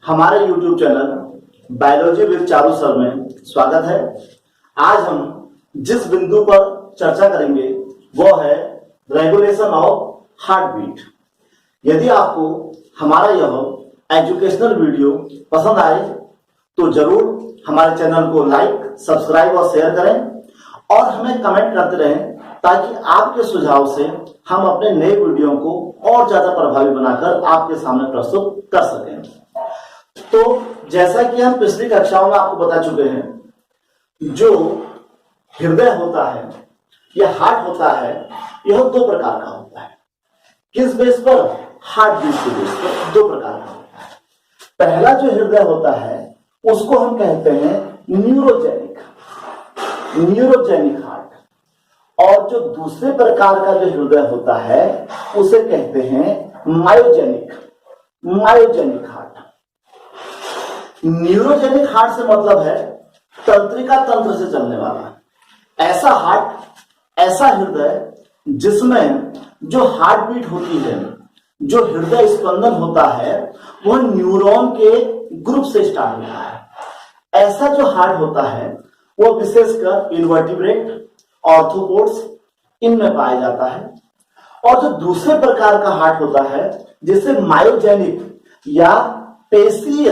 हमारे YouTube channel biology with Charu sir में स्वागत है। आज हम जिस बिंदु पर चर्चा करेंगे वो है रेगुलेशन ऑफ हार्ट बीट। यदि आपको हमारा यह एजुकेशनल वीडियो पसंद आए तो जरूर हमारे चैनल को लाइक, सब्सक्राइब और शेयर करें और हमें कमेंट करते रहें ताकि आपके सुझाव से हम अपने नए वीडियो को और ज्यादा प्रभावी बनाकर आपके सामने प्रस्तुत कर सकें। तो जैसा कि हम पिछली कक्षाओं में आपको बता चुके हैं, जो हृदय होता है या हार्ट होता है यह दो प्रकार का होता है। किस बेस पर? हार्ट बीट के बेस पर दो प्रकार का होता है। पहला जो हृदय होता है उसको हम कहते हैं न्यूरोजेनिक हार्ट, और जो दूसरे प्रकार का जो हृदय होता है उसे कहते हैं मायोजेनिक हार्ट। न्यूरोजेनिक हार्ट से मतलब है तंत्रिका तंत्र से चलने वाला ऐसा हार्ट, ऐसा हृदय जिसमें जो हार्ट बीट होती है, जो हृदय स्पंदन होता है वह न्यूरॉन के ग्रुप से स्टार्ट होता है। ऐसा जो हार्ट होता है वह विशेषकर इनवर्टिब्रेट, ऑर्थोपोड्स इनमें पाया जाता है। और जो दूसरे प्रकार का हार्ट होता है जिसे मायोजेनिक या पेशीय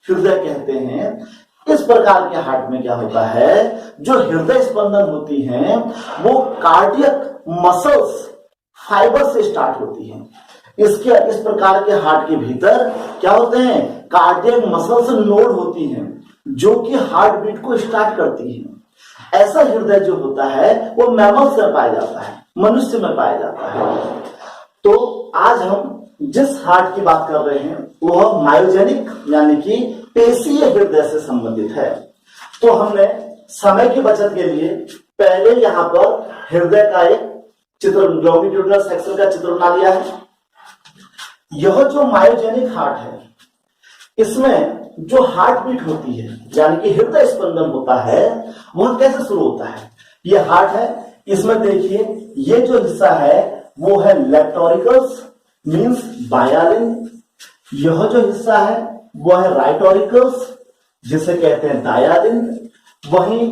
हृदय कहते हैं, इस प्रकार के हार्ट में क्या होता है, जो हृदय स्पंदन होती हैं वो कार्डियक मसल्स फाइबर से स्टार्ट होती हैं। इस प्रकार के हार्ट के भीतर क्या होते हैं, कार्डियक मसल्स नोड होती हैं जो कि हार्ट बीट को स्टार्ट करती हैं। ऐसा हृदय जो होता है वो मैमल्स में पाया जाता है, मनुष्य में पाया जाता है। तो आज हम जिस हार्ट की बात कर रहे हैं वह मायोजेनिक यानी कि पेशीय हृदय से संबंधित है। तो हमने समय की बचत के लिए पहले यहां पर हृदय का एक चित्र, लॉन्गिट्यूडिनल सेक्शन का चित्र बना लिया है। यह जो मायोजेनिक हार्ट है इसमें जो हार्ट बीट होती है यानी कि हृदय स्पंदन होता है वह कैसे शुरू होता है। यह हार्ट है, इसमें देखिए ये जो हिस्सा है वो है लेफ्ट मीन्स बायालिन। यह जो हिस्सा है वह है राइट ऑरिकल्स जिसे कहते हैं दायालिन। वहीं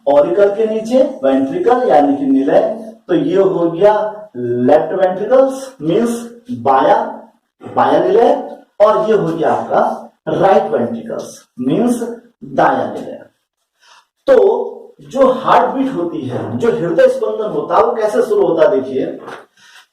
ऑरिकल के नीचे वेंट्रिकल यानी कि निलय, तो ये हो गया लेफ्ट वेंट्रिकल्स मीन्स बाया निलय, और ये हो गया आपका राइट वेंट्रिकल्स मीन्स दाया निलय। तो जो हार्ट बीट होती है, जो हृदय स्पंदन होता है वो कैसे शुरू होता है। देखिए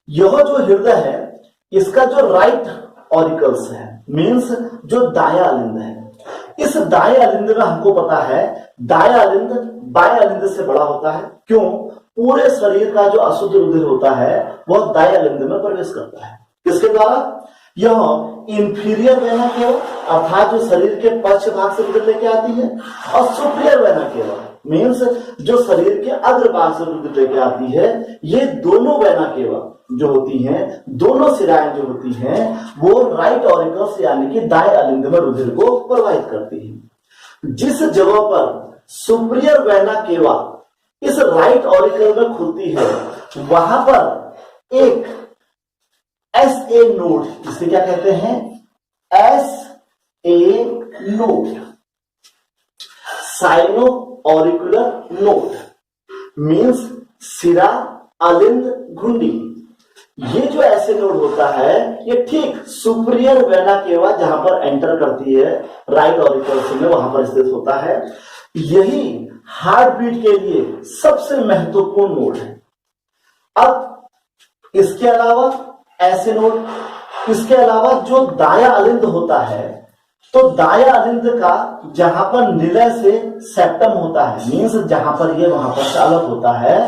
यह जो हृदय है इसका जो राइट ऑरिकल्स है मीन्स जो दाया अलिंद है, इस दाया अलिंद में हमको पता है दाया अलिंद बाया अलिंद से बड़ा होता है। क्यों? पूरे शरीर का जो अशुद्ध रुधिर होता है वह दाया अलिंद में प्रवेश करता है। किसके द्वारा? यह इंफीरियर वेना केवा अर्थात जो शरीर के पश्च भाग से रुधिर लेके आती है, और सुपीरियर वेना केवा मीन्स जो शरीर के अग्र भाग से रुधिर लेके आती है। ये दोनों वेना केवा जो होती हैं, दोनों सिराएं जो होती हैं वो राइट ऑरिकल्स यानी कि दाएं अलिंद में रुधिर को प्रवाहित करती हैं। जिस जगह पर सुपीरियर वेना केवा इस राइट ऑरिकल में खुलती है वहां पर एक SA नोड, जिसे क्या कहते हैं, SA node, cyano auricular node means सिरा अलिंद घुंडी। ये जो ऐसे नोड होता है ये ठीक सुपीरियर वेना केवा जहां पर एंटर करती है राइट ऑरिकल्स में वहां पर स्थित होता है। यही हार्ट बीट के लिए सबसे महत्वपूर्ण नोड है। अब इसके अलावा ऐसे नोड, इसके अलावा जो दाया अलिंद होता है, तो दाया अलिंद का जहां पर निलय से सेप्टम होता है मीन्स जहां पर ये वहां पर अलग होता है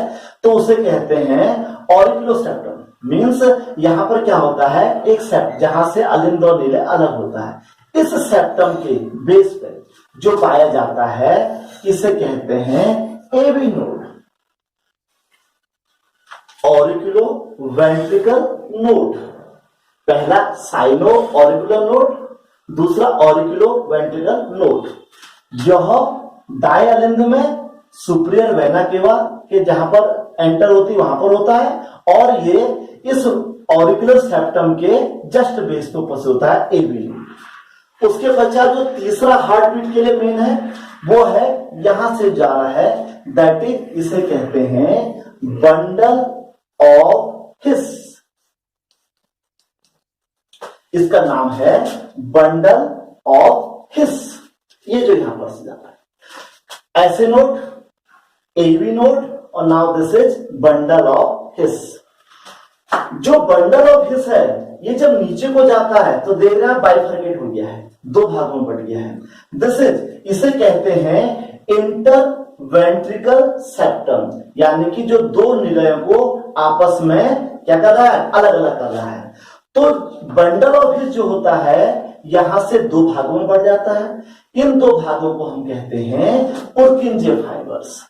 तो उसे कहते हैं ऑरिकुलोसेप्टम। मीन्स यहां पर क्या होता है, एक सेप्ट जहां से अलिंद और निलय अलग होता है। इस सेप्टम के बेस पे जो पाया जाता है इसे कहते हैं AV node, auriculo ventricle node. पहला साइनो ऑरिकुलर नोड, दूसरा ऑरिकुलो वेंट्रिकल नोड। यह दाएं अलिंद में सुपीरियर वेना केवा के जहां पर एंटर होती वहां पर होता है, और ये इस ऑरिकुलर सेप्टम के जस्ट बेस पे उपस्थित होता है एबी नोड। उसके पश्चात जो तीसरा हार्ट बीट के लिए मेन है वो है यहां से जा रहा है, दैट इज इसे कहते हैं बंडल ऑफ हिस। इसका नाम है बंडल ऑफ हिस। ये जो यहां पर से जाता है ऐसे नोट, एवी नोट, और now this is bundle of हिस। जो बंडल ऑफ हिस है ये जब नीचे को जाता है तो देख रहे हैं बाइफरकेट हो गया है, दो भागों में बढ़ गया है। दिस इज इसे कहते हैं इंटर वेंट्रिकल सेप्टम, यानी कि जो दो निलयों को आपस में क्या कर रहा है, अलग अलग कर रहा है। तो बंडल ऑफ हिस जो होता है यहां से दो भागों में बढ़ जाता है। इन दो भागों को हम कहते हैं Purkinje fibres.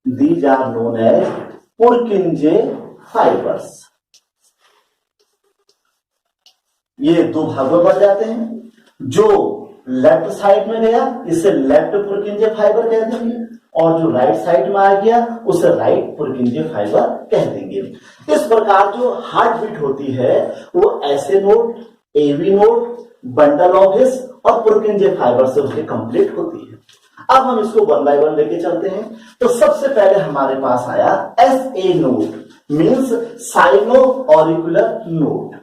These are known as Purkinje fibres. ये दो भागों में बढ़ जाते हैं। जो लेफ्ट साइड में गया इसे लेफ्ट पुर्किंजे फाइबर कह देंगे, और जो राइट साइड में आ गया उसे राइट पुर्किंजे फाइबर कह देंगे। इस प्रकार जो हार्ट बीट होती है वो SA node, AV node, bundle of His और पुर्किंजे फाइबर से उसके कंप्लीट होती है। अब हम इसको वन बाय वन लेके चलते हैं। तो सबसे पहले हमारे पास आया S A node, means cyano auricular node.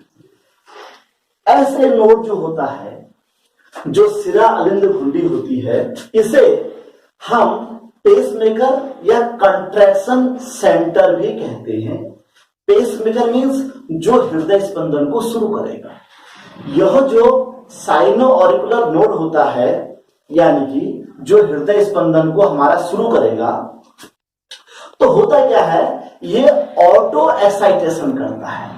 S A node जो होता है, जो सिरा अलिंद घुंडी होती है, इसे हम पेसमेकर या कंट्रैक्शन सेंटर भी कहते हैं। पेसमेकर मीन्स जो हृदय स्पंदन को शुरू करेगा। यह जो साइनो ऑरिकुलर नोड होता है, यानी कि जो हृदय स्पंदन को हमारा शुरू करेगा, तो होता क्या है, ये ऑटो एक्साइटेशन करता है।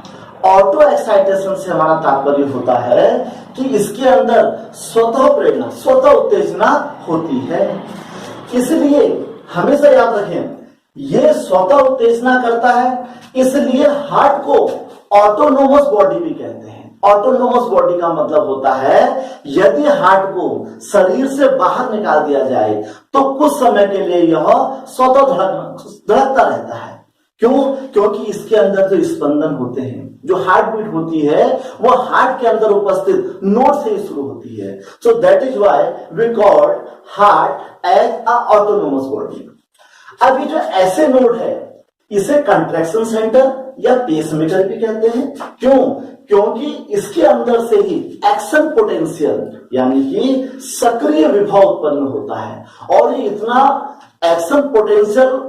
ऑटो एक्साइटेशन से हमारा तात्पर्य होता है कि इसके अंदर स्वतः प्रेरणा, स्वतः उत्तेजना होती है। इसलिए हमेशा याद रखें, ये स्वतः उत्तेजना करता है, इसलिए हार्ट को ऑटोनोमस बॉडी भी कहते हैं। ऑटोनोमस बॉडी का मतलब होता है यदि हार्ट को शरीर से बाहर निकाल दिया जाए तो कुछ समय के लिए यह स्वतः धड़कता रहता है। क्यों? क्योंकि इसके अंदर जो स्पंदन होते हैं, जो हार्ट बीट होती है, वो हार्ट के अंदर उपस्थित नोड से ही शुरू होती है। So that is why we call heart as a autonomous body. अब ये जो ऐसे नोड है इसे कंट्रैक्शन सेंटर या पेसमेकर भी कहते हैं। क्यों? क्योंकि इसके अंदर से ही एक्शन पोटेंशियल यानी कि सक्रिय विभव उत्पन्न होता है, और ये इतना एक्शन पोटेंशियल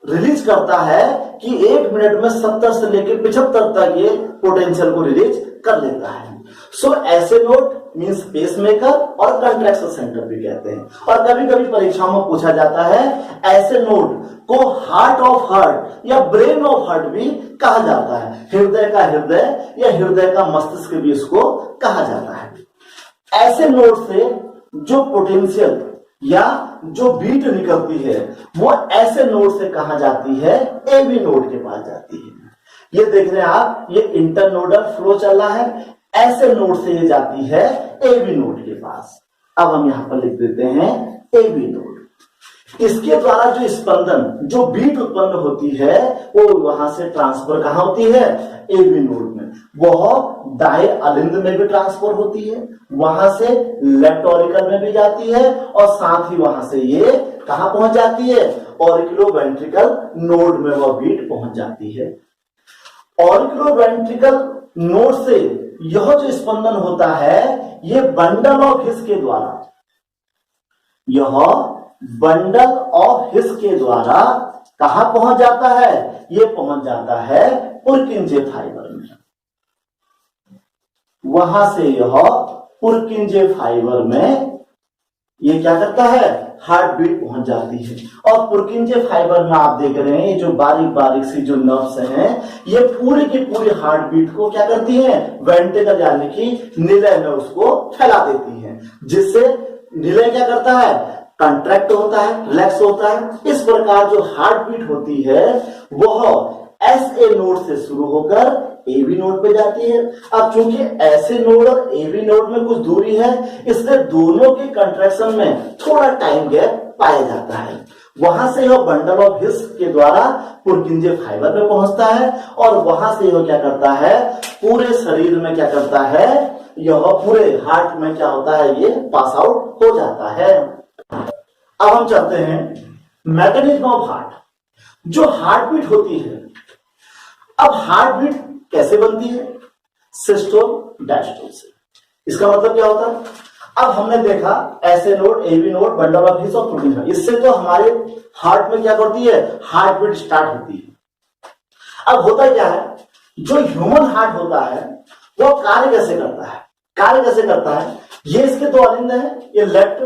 रिलीज करता है कि 1 मिनट में 70 से लेकर 75 तक ये पोटेंशियल को रिलीज कर लेता है। सो ऐसे नोड मींस पेसमेकर और कंट्रैक्शन सेंटर भी कहते हैं। और कभी कभी परीक्षाओं में पूछा जाता है ऐसे नोड को हार्ट ऑफ हार्ट या ब्रेन ऑफ हार्ट भी कहा जाता है। हृदय का हृदय या हृदय का मस्तिष्क भी इसको कहा जाता है। ऐसे नोड से जो पोटेंशियल या जो बीट निकलती है वो ऐसे नोड से कहा जाती है, एवी नोड के पास जाती है। ये देख रहे हैं आप, ये इंटरनोडल फ्लो चल रहा है, ऐसे नोड से ये जाती है एवी नोड के पास। अब हम यहां पर लिख देते हैं एवी नोड। इसके द्वारा जो स्पंदन, जो बीट उत्पन्न होती है वो वहां से ट्रांसफर कहां होती है, एवी नोड में। वह दाएं अलिंद में भी ट्रांसफर होती है, वहां से लेफ्ट ऑरिकल में भी जाती है, और साथ ही वहां से ये कहां पहुंच जाती है, ऑरिकुलोवेंट्रिकल नोड में वह बीट पहुंच जाती है। ऑरिकुलोवेंट्रिकल नोड से यह जो स्पंदन होता है ये बंडल ऑफ हिस के द्वारा, यह बंडल ऑफ हिस के द्वारा कहां पहुंच जाता है, ये पहुंच जाता है पुर्किंजे फाइबर में। वहां से यह पुर्किंजे फाइबर में ये क्या करता है, हार्ट बीट पहुंच जाती है। और पुर्किंजे फाइबर में आप देख रहे हैं ये जो बारीक बारीक सी जो नर्व्स हैं ये पूरी की पूरी हार्ट बीट को क्या करती हैं, वेंट्रिकल यानी कि निलय में उसको फैला देती हैं, जिससे निलय क्या करता है, कंट्रैक्ट होता है, रिलैक्स होता है। इस प्रकार जो हार्ट बीट होती है वह एस ए नोड से शुरू होकर एवी नोड पे जाती है। अब चूंकि ऐसे नोड और एवी नोड में कुछ दूरी है, इसलिए दोनों के कंट्रैक्शन में थोड़ा टाइम गैप पाया जाता है। वहां से यह बंडल ऑफ हिस के द्वारा पुरकिंजे फाइबर में पहुंचता है और वहां से यह क्या करता है, पूरे शरीर में क्या करता है, यह पूरे हार्ट में क्या होता है, ये पास आउट हो जाता है। अब हम चलते हैं मैकेनिज्म ऑफ हार्ट, जो हार्ट बीट होती है। अब हार्ट बीट कैसे बनती है, सिस्टोल डायस्टोल से। इसका मतलब क्या होता है, अब हमने देखा SA node, AV node, bundle of His और प्रोटीन, इससे तो हमारे हार्ट में क्या करती है, हार्ट बीट स्टार्ट होती है। अब होता क्या है, जो ह्यूमन हार्ट होता है वो कार्य कैसे करता है, कार्य कैसे करता है, ये इसके दो अलिंद हैं, ये लेफ्ट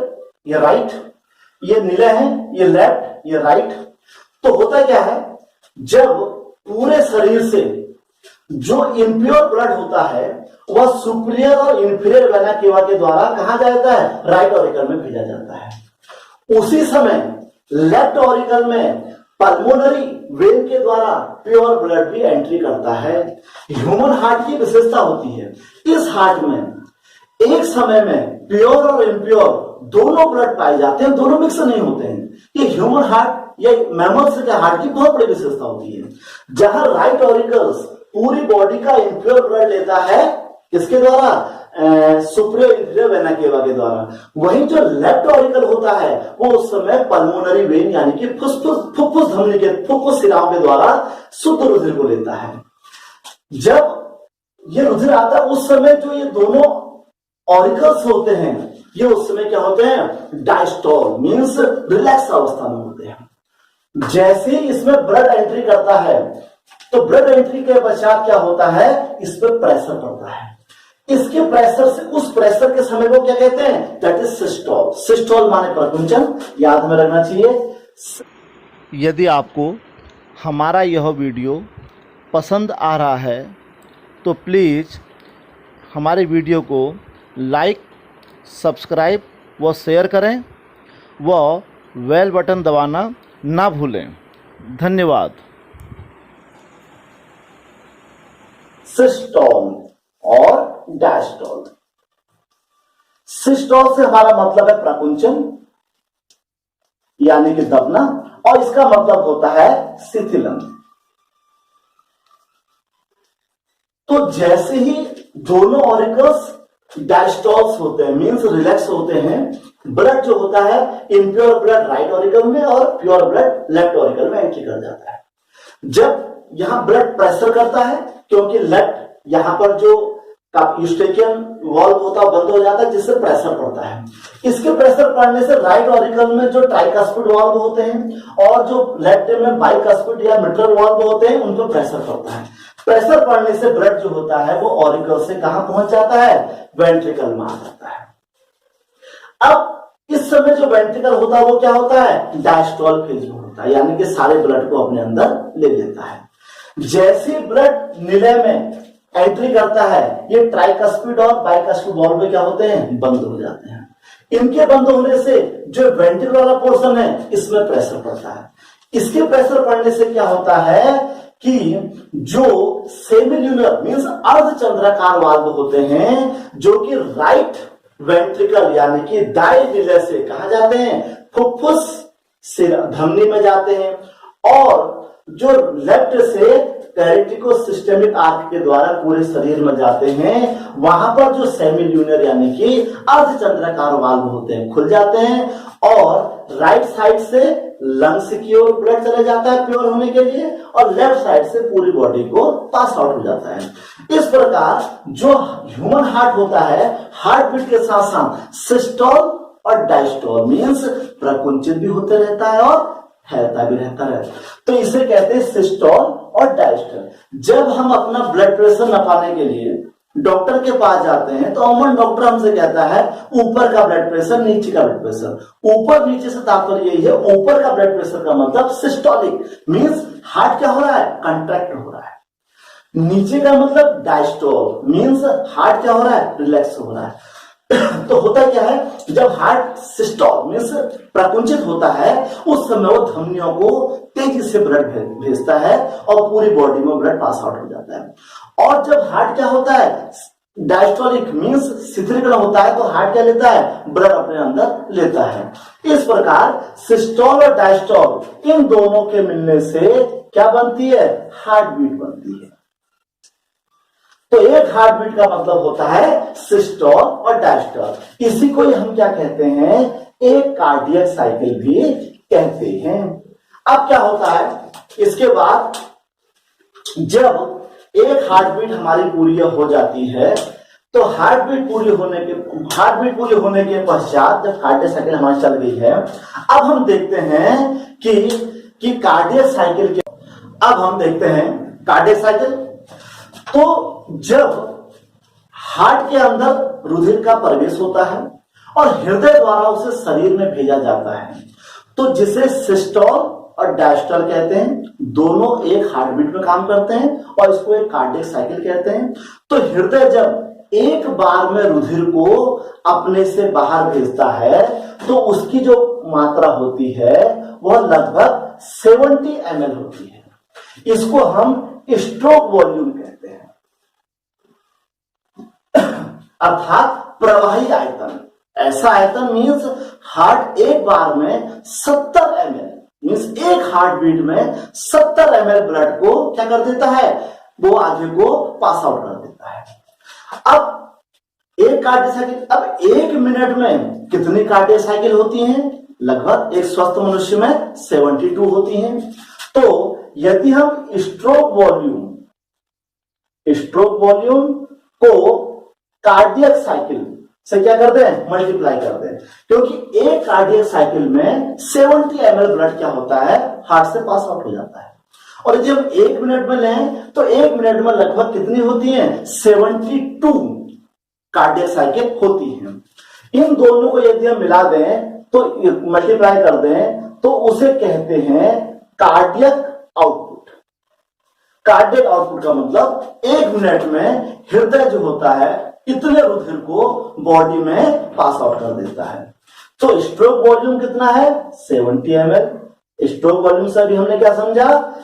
ये राइट, ये नीले हैं, ये लेफ्ट ये राइट। तो होता क्या है, जब पूरे शरीर से जो इम्प्योर ब्लड होता है वह सुपीरियर और इंफीरियर वेना केवा के द्वारा कहा जाता है, राइट ऑरिकल में भेजा जाता है। उसी समय लेफ्ट ऑरिकल में पल्मोनरी वेन के द्वारा प्योर ब्लड भी एंट्री करता है। ह्यूमन हार्ट की विशेषता होती है, इस हार्ट में एक समय में प्योर और इम्प्योर दोनों ब्लड पाए जाते हैं, दोनों मिक्स नहीं होते हैं। ये ह्यूमन हार्ट या मैमल्स के हार्ट की बहुत बड़ी विशेषता होती है, जहां राइट ऑरिकल्स पूरी बॉडी का इम्प्योर ब्लड लेता है, किसके द्वारा, सुपीरियर इंफीरियर वेना केवा के द्वारा। वहीं जो लेफ्ट ऑरिकल होता है वो उस समय पल्मोनरी वेन यानी कि फुफ्फुस धमनी के फुफ्फुस शिराओं के द्वारा शुद्ध रुधिर को लेता है। जब ये रुधिर आता है उस समय जो ये दोनों ऑरिकल्स होते हैं ये उस समय क्या होते हैं, डायस्टोल मींस रिलैक्स अवस्था में होते हैं। जैसे ही इसमें ब्लड एंट्री करता है तो ब्लड एंट्री के पश्चात क्या होता है, इस पर प्रेशर पड़ता है। इसके प्रेशर से, उस प्रेशर के समय को क्या कहते हैं, दैट इज सिस्टोल। सिस्टोल माने प्रकुंचन, याद में रखना चाहिए। यदि आपको हमारा यह वीडियो पसंद आ रहा है तो प्लीज़ हमारे वीडियो को लाइक, सब्सक्राइब व शेयर करें व बेल बटन दबाना ना भूलें। धन्यवाद। सिस्टोल और डायस्टोल। सिस्टोल से हमारा मतलब है प्रकुंचन यानी कि दबना, और इसका मतलब होता है शिथिलन। तो जैसे ही दोनों ऑरिकल्स डायस्टोल्स होते हैं मींस रिलैक्स होते हैं, ब्लड जो होता है इम्प्योर ब्लड राइट ऑरिकल में और प्योर ब्लड लेफ्ट ऑरिकल में एंट्री कर जाता है। जब यहां ब्लड प्रेशर करता है, क्योंकि लेफ्ट यहां पर जो यूस्टेकियन वॉल्व होता है बंद हो जाता है जिससे प्रेशर पड़ता है। इसके प्रेशर पड़ने से राइट ऑरिकल में जो ट्राइकास्पिड वॉल्व होते हैं और जो लेफ्ट में बाइकास्पिड या मिट्रल वॉल्व होते हैं उन पर प्रेशर पड़ता है। प्रेशर पड़ने से ब्लड जो होता है वो ऑरिकल से कहां पहुंच जाता है, वेंट्रिकल में आ जाता है। अब इस समय जो वेंट्रिकल होता है वो क्या होता है, डायस्टोल फेज में होता है, यानी कि सारे ब्लड को अपने अंदर ले लेता है। जैसे ब्लड निलय में एंट्री करता है ये ट्राइकास्पिड और बाइकास्पिड वॉल्व में क्या होते हैं, बंद हो जाते हैं। इनके बंद होने से जो वेंट्रिकल वाला पोर्शन है इसमें प्रेशर पड़ता है। इसके प्रेशर पड़ने से क्या होता है कि जो सेमिल्यूनर मींस अर्धचंद्राकार वाल्व होते हैं जो कि राइट वेंट्रिकल यानी कि दाएं निलय से कहा जाते हैं फुफ्फुस धमनी में जाते हैं, और जो लेफ्ट से कैरेटिको सिस्टेमिक आर्क के द्वारा पूरे शरीर में जाते हैं, वहां पर जो सेमिल्यूनर यानी कि अर्धचंद्राकार वाल्व होते हैं खुल जाते हैं, और राइट साइड से लंग्स की ओर ब्लड चले जाता है प्योर होने के लिए, और लेफ्ट साइड से पूरी बॉडी को पास आउट हो जाता है। इस प्रकार जो ह्यूमन हार्ट होता है, हार्ट बीट के साथ साथ सिस्टोल और डायस्टोल मींस प्रकुंचित भी होते रहता है और फैलता भी रहता है। तो इसे कहते हैं सिस्टोल और डायस्टोल। जब हम अपना ब्लड प्रेशर नापने के लिए डॉक्टर के पास जाते हैं तो अमूमन डॉक्टर हमसे कहता है ऊपर का ब्लड प्रेशर, नीचे का ब्लड प्रेशर। ऊपर नीचे से तात्पर्य यही है, ऊपर का ब्लड प्रेशर का मतलब सिस्टोलिक मींस हार्ट क्या हो रहा है, कंट्रैक्ट हो रहा है। नीचे का मतलब डायस्टोल मींस हार्ट क्या हो रहा है, रिलैक्स हो रहा है। तो होता क्या है, जब हार्ट सिस्टोल मींस प्रकुंचित होता है उस समय वो धमनियों को तेजी से ब्लड भेजता है और पूरी बॉडी में ब्लड पास आउट हो जाता है। और जब हार्ट क्या होता है, डायस्टोलिक मींस शिथिलीकरण होता है तो हार्ट क्या लेता है, ब्लड अपने अंदर लेता है। इस प्रकार सिस्टोल और डायस्टोल इन दोनों के मिलने से क्या बनती है, हार्ट बीट बनती है। तो एक हार्ट बीट का मतलब होता है सिस्टोल और डायस्टोल। इसी को हम क्या कहते हैं, एक कार्डियक साइकिल भी कहते हैं। अब क्या होता है, इसके बाद जब एक हार्ट बीट हमारी पूरी हो जाती है तो हार्ट बीट पूरी होने के पश्चात जब कार्डियक साइकिल हमारी चल गई है, अब हम देखते हैं कि कार्डियक साइकिल के अब हम देखते हैं कार्डियक साइकिल। तो जब हार्ट के अंदर रुधिर का प्रवेश होता है और हृदय द्वारा उसे शरीर में भेजा जाता है, तो जिसे सिस्टोल और डायस्टोल कहते हैं, दोनों एक हार्ट बीट में काम करते हैं और इसको एक कार्डियक साइकिल कहते हैं। तो हृदय जब एक बार में रुधिर को अपने से बाहर भेजता है तो उसकी जो मात्रा होती है वह लगभग 70 ml होती है। इसको हम स्ट्रोक वॉल्यूम कहते हैं, अर्थात प्रवाही आयतन। ऐसा आयतन मीन्स हार्ट एक बार में 70 ml मीन्स एक हार्ट बीट में 70 ml ब्लड को क्या कर देता है, वो आगे को पास आउट कर देता है। अब एक कार्डियक साइकिल, अब एक मिनट में कितनी कार्डियक साइकिल होती हैं, लगभग एक स्वस्थ मनुष्य में 72 होती हैं। तो यदि हम स्ट्रोक वॉल्यूम को कार्डियक साइकिल से क्या कर दें, मल्टीप्लाई कर दें, क्योंकि एक कार्डियक साइकिल में 70 ml ब्लड क्या होता है, हार्ट से पास आउट हो जाता है। और जब एक मिनट में लें तो एक मिनट में लगभग कितनी होती है, 72 कार्डियक साइकिल होती है। इन दोनों को यदि हम मिला दें तो मल्टीप्लाई कर दें तो उसे कहते हैं कार्डियक आउटपुट। कार्डियक आउटपुट का मतलब एक मिनट में हृदय जो होता है इतने रुधिर को बॉडी में पास आउट कर देता है। तो स्ट्रोक वॉल्यूम कितना है, 70 ml। स्ट्रोक वॉल्यूम से भी हमने क्या समझा,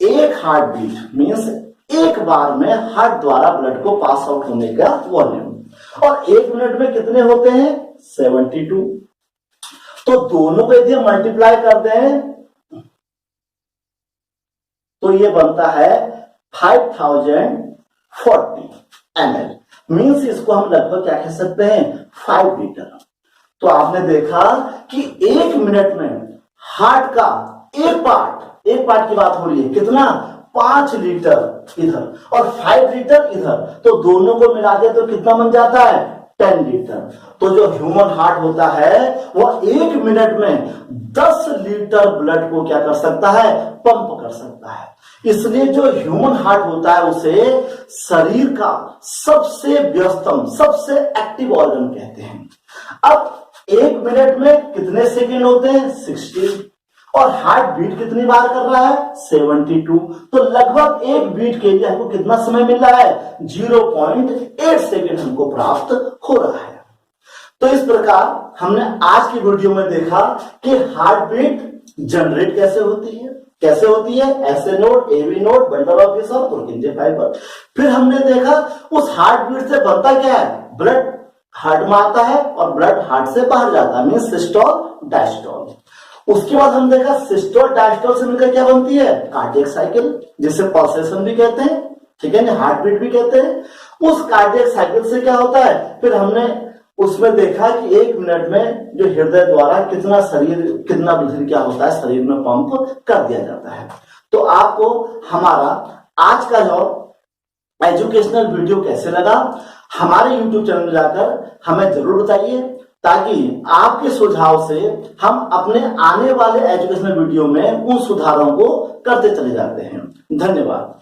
एक हार्ट बीट मींस एक बार में हार्ट द्वारा ब्लड को पास आउट होने का वॉल्यूम। और एक मिनट में कितने होते हैं, 72। तो दोनों को यदि हम मल्टीप्लाई कर दें तो ये बनता है 5040 ml मीन्स इसको हम लगभग क्या कह सकते हैं, 5 लीटर। तो आपने देखा कि एक मिनट में हार्ट का एक पार्ट की बात हो रही है, कितना, 5 लीटर इधर और 5 लीटर इधर, तो दोनों को मिला दे तो कितना बन जाता है, 10 लीटर। तो जो ह्यूमन हार्ट होता है वह एक मिनट में 10 लीटर ब्लड को क्या कर सकता है, पंप कर सकता है। इसलिए जो ह्यूमन हार्ट होता है उसे शरीर का सबसे व्यस्तम, सबसे एक्टिव ऑर्गन कहते हैं। अब एक मिनट में कितने सेकेंड होते हैं, 60, और हार्ट बीट कितनी बार कर रहा है, 72। तो लगभग एक बीट के लिए हमको कितना समय मिल रहा है, 0.8 सेकेंड हमको प्राप्त हो रहा है। तो इस प्रकार हमने आज की वीडियो में देखा कि हार्ट बीट जनरेट कैसे होती है, SA node, AV node, bundle of His और पुरकिंजे फाइबर। फिर हमने देखा उस हार्ट बीट से बनता क्या है, ब्लड हार्ट में आता है और ब्लड हार्ट से बाहर जाता है, मींस सिस्टोल डायस्टोल। उसके बाद हम देखा सिस्टोल डायस्टोल से मिलकर क्या बनती है, कार्डियक साइकिल, जिसे पल्सेशन भी कहते हैं, ठीक है ना, हार्ट बीट भी कहते हैं। उस कार्डियक साइकिल से क्या होता है, फिर हमने उसमें देखा कि एक मिनट में जो हृदय द्वारा कितना रुधिर क्या होता है शरीर में पंप कर दिया जाता है। तो आपको हमारा आज का जो एजुकेशनल वीडियो कैसे लगा, हमारे YouTube चैनल में जाकर हमें जरूर बताइए, ताकि आपके सुझाव से हम अपने आने वाले एजुकेशनल वीडियो में उन सुधारों को करते चले जाते हैं। धन्यवाद।